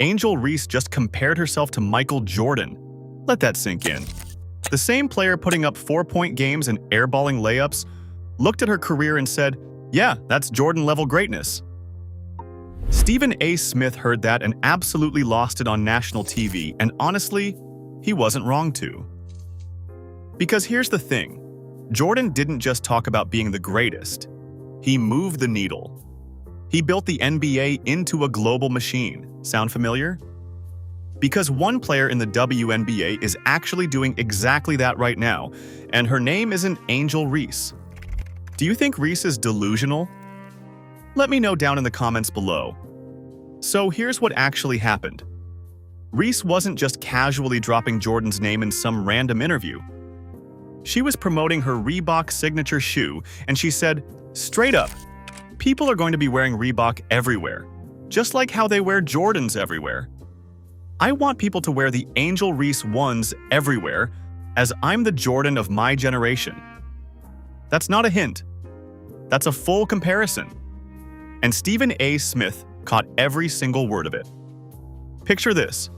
Angel Reese just compared herself to Michael Jordan. Let that sink in. The same player putting up 4-point games and airballing layups looked at her career and said, "Yeah, that's Jordan-level greatness." Stephen A. Smith heard that and absolutely lost it on national TV, and honestly, he wasn't wrong to. Because here's the thing, Jordan didn't just talk about being the greatest. He moved the needle. He built the NBA into a global machine. Sound familiar? Because one player in the WNBA is actually doing exactly that right now, and her name isn't Angel Reese. Do you think Reese is delusional? Let me know down in the comments below. So here's what actually happened. Reese wasn't just casually dropping Jordan's name in some random interview. She was promoting her Reebok signature shoe, and she said, straight up, people are going to be wearing Reebok everywhere, just like how they wear Jordans everywhere. I want people to wear the Angel Reese ones everywhere, as I'm the Jordan of my generation. That's not a hint. That's a full comparison. And Stephen A. Smith caught every single word of it. Picture this.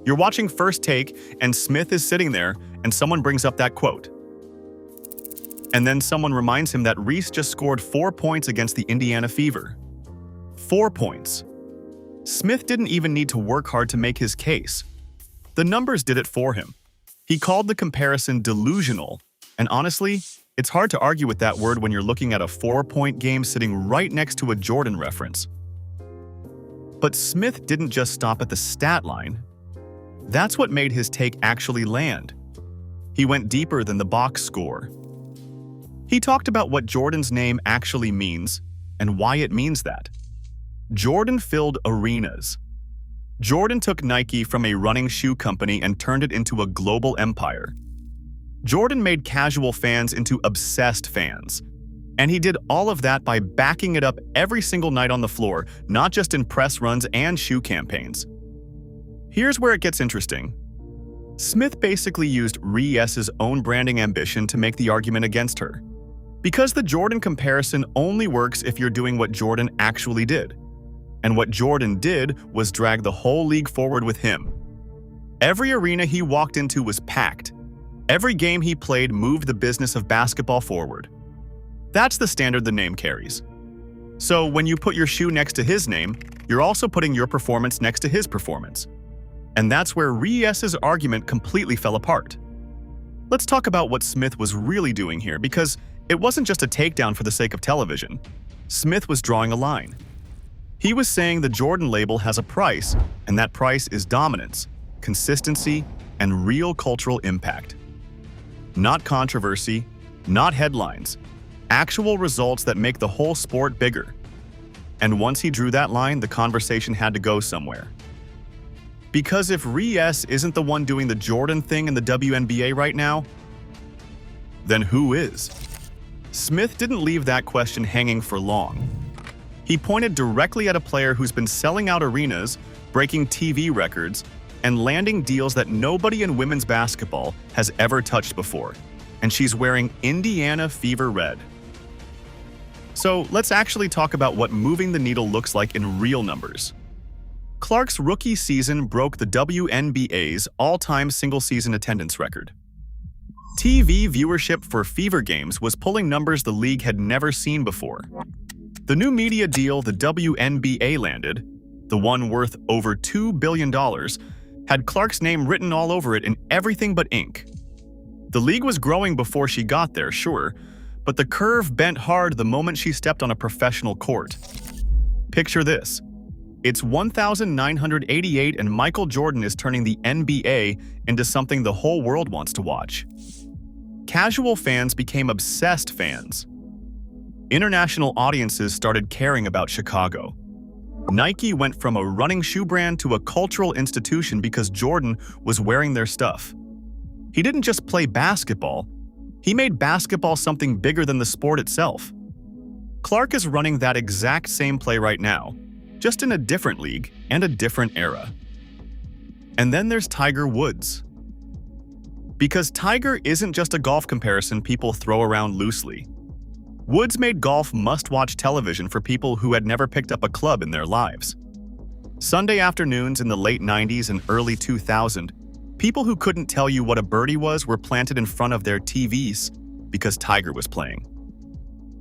You're watching First Take, and Smith is sitting there, and someone brings up that quote. And then someone reminds him that Reese just scored 4 points against the Indiana Fever. 4 points. Smith didn't even need to work hard to make his case. The numbers did it for him. He called the comparison delusional, and honestly, it's hard to argue with that word when you're looking at a 4-point game sitting right next to a Jordan reference. But Smith didn't just stop at the stat line. That's what made his take actually land. He went deeper than the box score. He talked about what Jordan's name actually means and why it means that. Jordan filled arenas. Jordan took Nike from a running shoe company and turned it into a global empire. Jordan made casual fans into obsessed fans. And he did all of that by backing it up every single night on the floor, not just in press runs and shoe campaigns. Here's where it gets interesting. Smith basically used Reese's own branding ambition to make the argument against her. Because the Jordan comparison only works if you're doing what Jordan actually did. And what Jordan did was drag the whole league forward with him. Every arena he walked into was packed. Every game he played moved the business of basketball forward. That's the standard the name carries. So when you put your shoe next to his name, you're also putting your performance next to his performance. And that's where Reese's argument completely fell apart. Let's talk about what Smith was really doing here, because it wasn't just a takedown for the sake of television. Smith was drawing a line. He was saying the Jordan label has a price, and that price is dominance, consistency, and real cultural impact. Not controversy, not headlines, actual results that make the whole sport bigger. And once he drew that line, the conversation had to go somewhere. Because if Reese isn't the one doing the Jordan thing in the WNBA right now, then who is? Smith didn't leave that question hanging for long. He pointed directly at a player who's been selling out arenas, breaking TV records, and landing deals that nobody in women's basketball has ever touched before. And she's wearing Indiana Fever red. So let's actually talk about what moving the needle looks like in real numbers. Clark's rookie season broke the WNBA's all-time single-season attendance record. TV viewership for Fever games was pulling numbers the league had never seen before. The new media deal the WNBA landed, the one worth over $2 billion, had Clark's name written all over it in everything but ink. The league was growing before she got there, sure, but the curve bent hard the moment she stepped on a professional court. Picture this. It's 1988 and Michael Jordan is turning the NBA into something the whole world wants to watch. Casual fans became obsessed fans. International audiences started caring about Chicago. Nike went from a running shoe brand to a cultural institution because Jordan was wearing their stuff. He didn't just play basketball, he made basketball something bigger than the sport itself. Clark is running that exact same play right now, just in a different league and a different era. And then there's Tiger Woods. Because Tiger isn't just a golf comparison people throw around loosely. Woods made golf must-watch television for people who had never picked up a club in their lives. Sunday afternoons in the late 90s and early 2000s, people who couldn't tell you what a birdie was were planted in front of their TVs because Tiger was playing.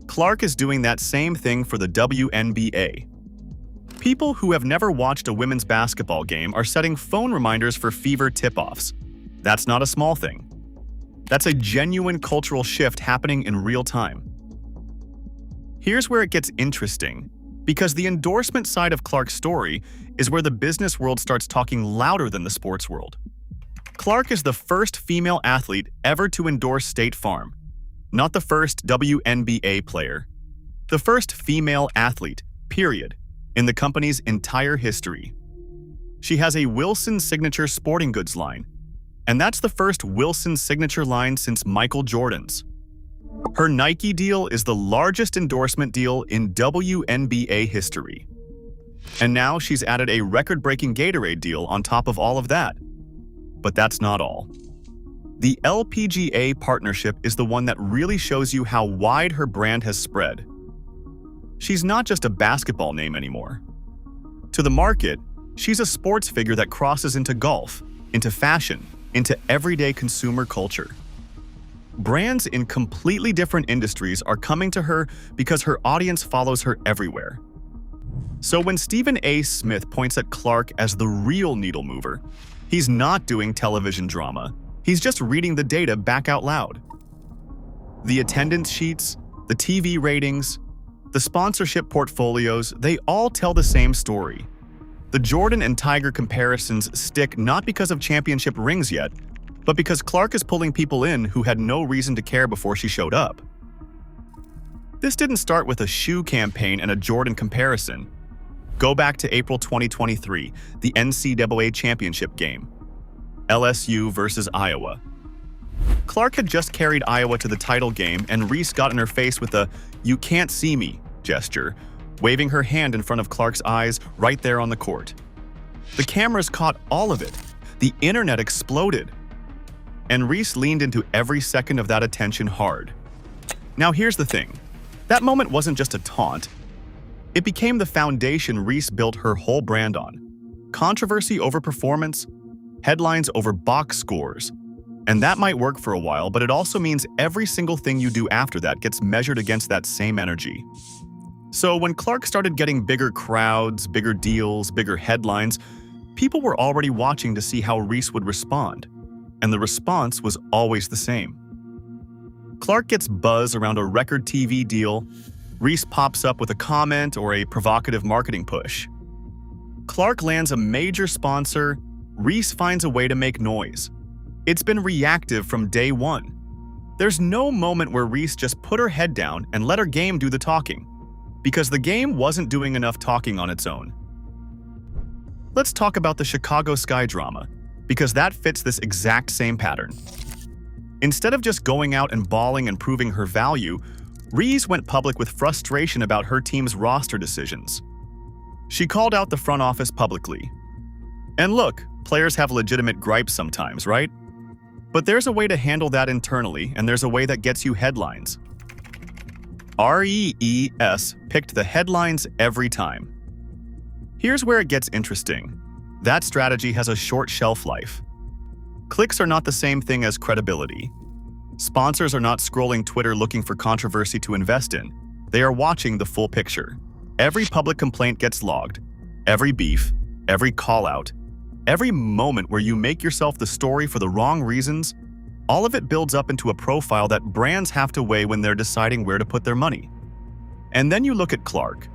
Clark is doing that same thing for the WNBA. People who have never watched a women's basketball game are setting phone reminders for fever tip-offs. That's not a small thing. That's a genuine cultural shift happening in real time. Here's where it gets interesting, because the endorsement side of Clark's story is where the business world starts talking louder than the sports world. Clark is the first female athlete ever to endorse State Farm. Not the first WNBA player. The first female athlete, period, in the company's entire history. She has a Wilson Signature sporting goods line, and that's the first Wilson Signature line since Michael Jordan's. Her Nike deal is the largest endorsement deal in WNBA history. And now she's added a record-breaking Gatorade deal on top of all of that. But that's not all. The LPGA partnership is the one that really shows you how wide her brand has spread. She's not just a basketball name anymore. To the market, she's a sports figure that crosses into golf, into fashion, into everyday consumer culture. Brands in completely different industries are coming to her because her audience follows her everywhere. So when Stephen A. Smith points at Clark as the real needle mover, he's not doing television drama. He's just reading the data back out loud. The attendance sheets, the TV ratings, the sponsorship portfolios, they all tell the same story. The Jordan and Tiger comparisons stick not because of championship rings yet, but because Clark is pulling people in who had no reason to care before she showed up. This didn't start with a shoe campaign and a Jordan comparison. Go back to April 2023, the NCAA championship game. LSU versus Iowa. Clark had just carried Iowa to the title game, and Reese got in her face with a "you can't see me" gesture, waving her hand in front of Clark's eyes right there on the court. The cameras caught all of it. The internet exploded. And Reese leaned into every second of that attention hard. Now here's the thing. That moment wasn't just a taunt. It became the foundation Reese built her whole brand on. Controversy over performance, headlines over box scores. And that might work for a while, but it also means every single thing you do after that gets measured against that same energy. So when Clark started getting bigger crowds, bigger deals, bigger headlines, people were already watching to see how Reese would respond. And the response was always the same. Clark gets buzz around a record TV deal. Reese pops up with a comment or a provocative marketing push. Clark lands a major sponsor. Reese finds a way to make noise. It's been reactive from day one. There's no moment where Reese just put her head down and let her game do the talking, because the game wasn't doing enough talking on its own. Let's talk about the Chicago Sky drama, because that fits this exact same pattern. Instead of just going out and balling and proving her value, Reese went public with frustration about her team's roster decisions. She called out the front office publicly. And look, players have legitimate gripes sometimes, right? But there's a way to handle that internally, and there's a way that gets you headlines. Reese picked the headlines every time. Here's where it gets interesting. That strategy has a short shelf life. Clicks are not the same thing as credibility. Sponsors are not scrolling Twitter looking for controversy to invest in. They are watching the full picture. Every public complaint gets logged. Every beef, every call-out, every moment where you make yourself the story for the wrong reasons, all of it builds up into a profile that brands have to weigh when they're deciding where to put their money. And then you look at Clark.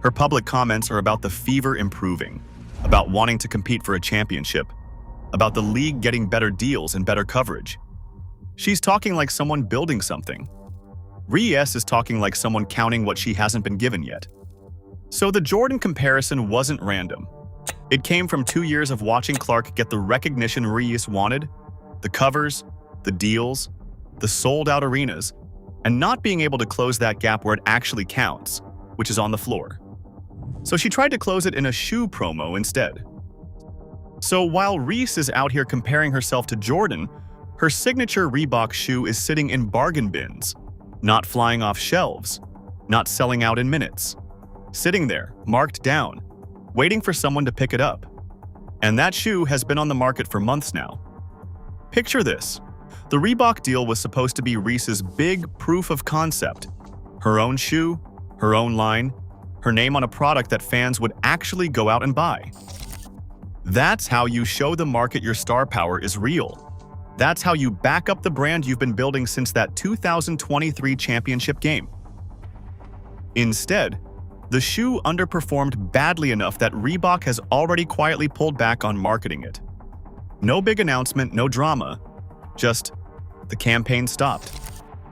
Her public comments are about the fever improving, about wanting to compete for a championship, about the league getting better deals and better coverage. She's talking like someone building something. Reese is talking like someone counting what she hasn't been given yet. So the Jordan comparison wasn't random. It came from 2 years of watching Clark get the recognition Reese wanted, the covers, the deals, the sold-out arenas, and not being able to close that gap where it actually counts, which is on the floor. So she tried to close it in a shoe promo instead. So while Reese is out here comparing herself to Jordan, her signature Reebok shoe is sitting in bargain bins, not flying off shelves, not selling out in minutes. Sitting there, marked down, waiting for someone to pick it up. And that shoe has been on the market for months now. Picture this. The Reebok deal was supposed to be Reese's big proof of concept. Her own shoe, her own line, her name on a product that fans would actually go out and buy. That's how you show the market your star power is real. That's how you back up the brand you've been building since that 2023 championship game. Instead, the shoe underperformed badly enough that Reebok has already quietly pulled back on marketing it. No big announcement, no drama, just the campaign stopped.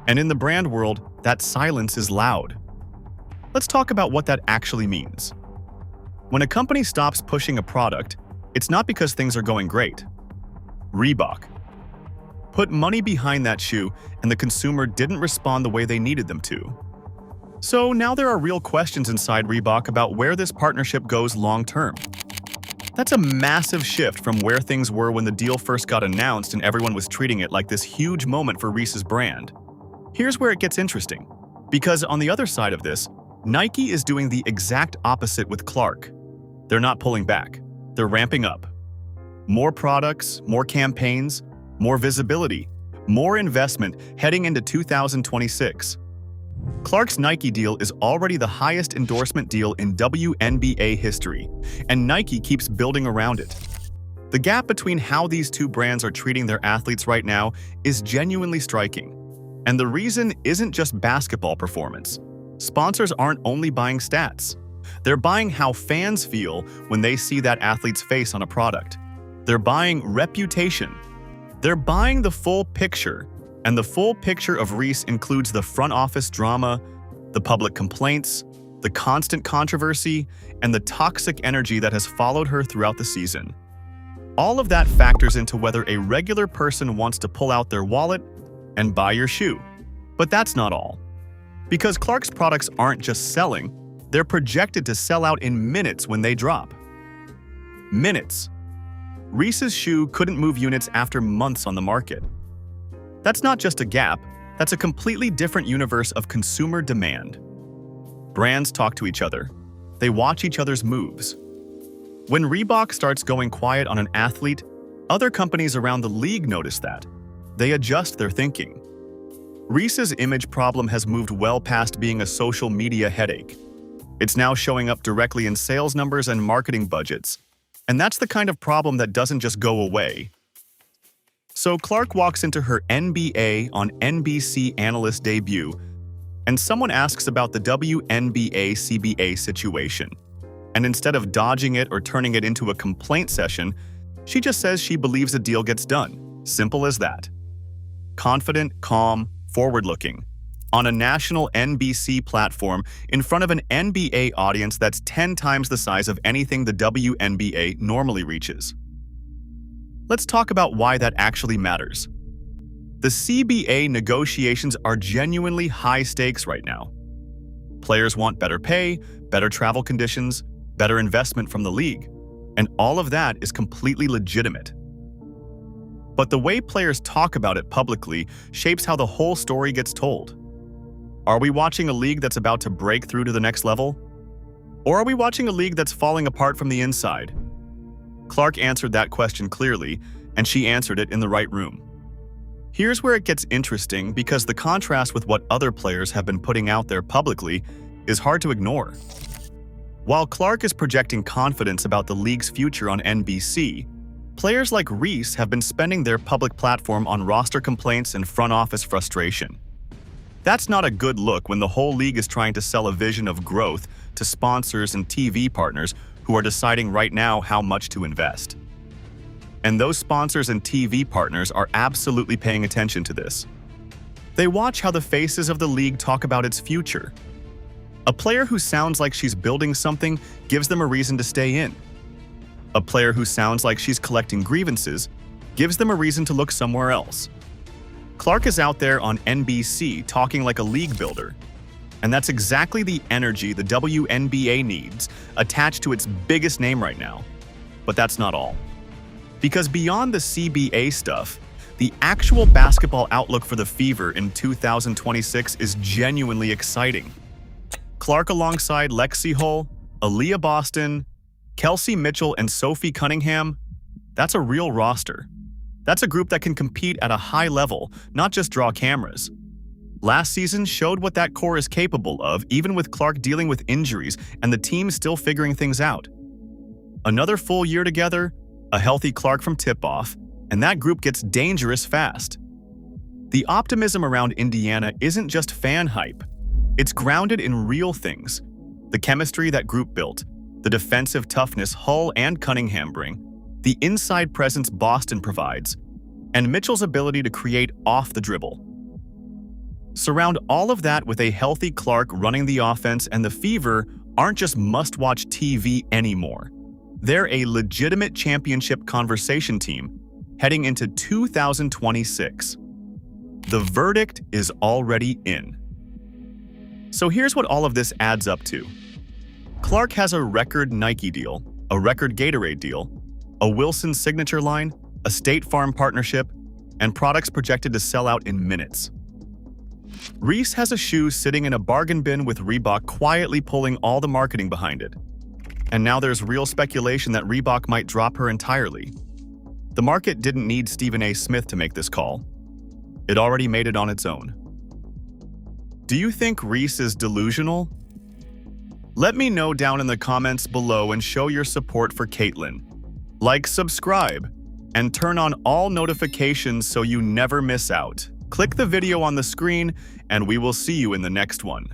And in the brand world, that silence is loud. Let's talk about what that actually means. When a company stops pushing a product, it's not because things are going great. Reebok put money behind that shoe and the consumer didn't respond the way they needed them to. So now there are real questions inside Reebok about where this partnership goes long-term. That's a massive shift from where things were when the deal first got announced and everyone was treating it like this huge moment for Reese's brand. Here's where it gets interesting. Because on the other side of this, Nike is doing the exact opposite with Clark. They're not pulling back. They're ramping up. More products, more campaigns, more visibility, more investment heading into 2026. Clark's Nike deal is already the highest endorsement deal in WNBA history, and Nike keeps building around it. The gap between how these two brands are treating their athletes right now is genuinely striking. And the reason isn't just basketball performance. Sponsors aren't only buying stats. They're buying how fans feel when they see that athlete's face on a product. They're buying reputation. They're buying the full picture. And the full picture of Reese includes the front office drama, the public complaints, the constant controversy, and the toxic energy that has followed her throughout the season. All of that factors into whether a regular person wants to pull out their wallet and buy your shoe. But that's not all. Because Clark's products aren't just selling, they're projected to sell out in minutes when they drop. Minutes. Reese's shoe couldn't move units after months on the market. That's not just a gap, that's a completely different universe of consumer demand. Brands talk to each other. They watch each other's moves. When Reebok starts going quiet on an athlete, other companies around the league notice that. They adjust their thinking. Reese's image problem has moved well past being a social media headache. It's now showing up directly in sales numbers and marketing budgets. And that's the kind of problem that doesn't just go away. So Clark walks into her NBA on NBC analyst debut, and someone asks about the WNBA CBA situation. And instead of dodging it or turning it into a complaint session, she just says she believes the deal gets done. Simple as that. Confident, calm, forward-looking. On a national NBC platform in front of an NBA audience that's 10 times the size of anything the WNBA normally reaches. Let's talk about why that actually matters. The CBA negotiations are genuinely high stakes right now. Players want better pay, better travel conditions, better investment from the league, and all of that is completely legitimate. But the way players talk about it publicly shapes how the whole story gets told. Are we watching a league that's about to break through to the next level? Or are we watching a league that's falling apart from the inside? Clark answered that question clearly, and she answered it in the right room. Here's where it gets interesting because the contrast with what other players have been putting out there publicly is hard to ignore. While Clark is projecting confidence about the league's future on NBC, players like Reese have been spending their public platform on roster complaints and front office frustration. That's not a good look when the whole league is trying to sell a vision of growth to sponsors and TV partners who are deciding right now how much to invest. And those sponsors and TV partners are absolutely paying attention to this. They watch how the faces of the league talk about its future. A player who sounds like she's building something gives them a reason to stay in. A player who sounds like she's collecting grievances gives them a reason to look somewhere else. Clark is out there on NBC talking like a league builder. And that's exactly the energy the WNBA needs attached to its biggest name right now. But that's not all. Because beyond the CBA stuff, the actual basketball outlook for the Fever in 2026 is genuinely exciting. Clark alongside Lexi Hull, Aaliyah Boston, Kelsey Mitchell and Sophie Cunningham, that's a real roster. That's a group that can compete at a high level, not just draw cameras. Last season showed what that core is capable of, even with Clark dealing with injuries and the team still figuring things out. Another full year together, a healthy Clark from tip-off, and that group gets dangerous fast. The optimism around Indiana isn't just fan hype. It's grounded in real things. The chemistry that group built, the defensive toughness Hull and Cunningham bring, the inside presence Boston provides, and Mitchell's ability to create off the dribble. Surround all of that with a healthy Clark running the offense, and the Fever aren't just must-watch TV anymore. They're a legitimate championship conversation team heading into 2026. The verdict is already in. So here's what all of this adds up to. Clark has a record Nike deal, a record Gatorade deal, a Wilson signature line, a State Farm partnership, and products projected to sell out in minutes. Reese has a shoe sitting in a bargain bin with Reebok quietly pulling all the marketing behind it. And now there's real speculation that Reebok might drop her entirely. The market didn't need Stephen A. Smith to make this call. It already made it on its own. Do you think Reese is delusional? Let me know down in the comments below and show your support for Caitlin. Like, subscribe, and turn on all notifications so you never miss out. Click the video on the screen, and we will see you in the next one.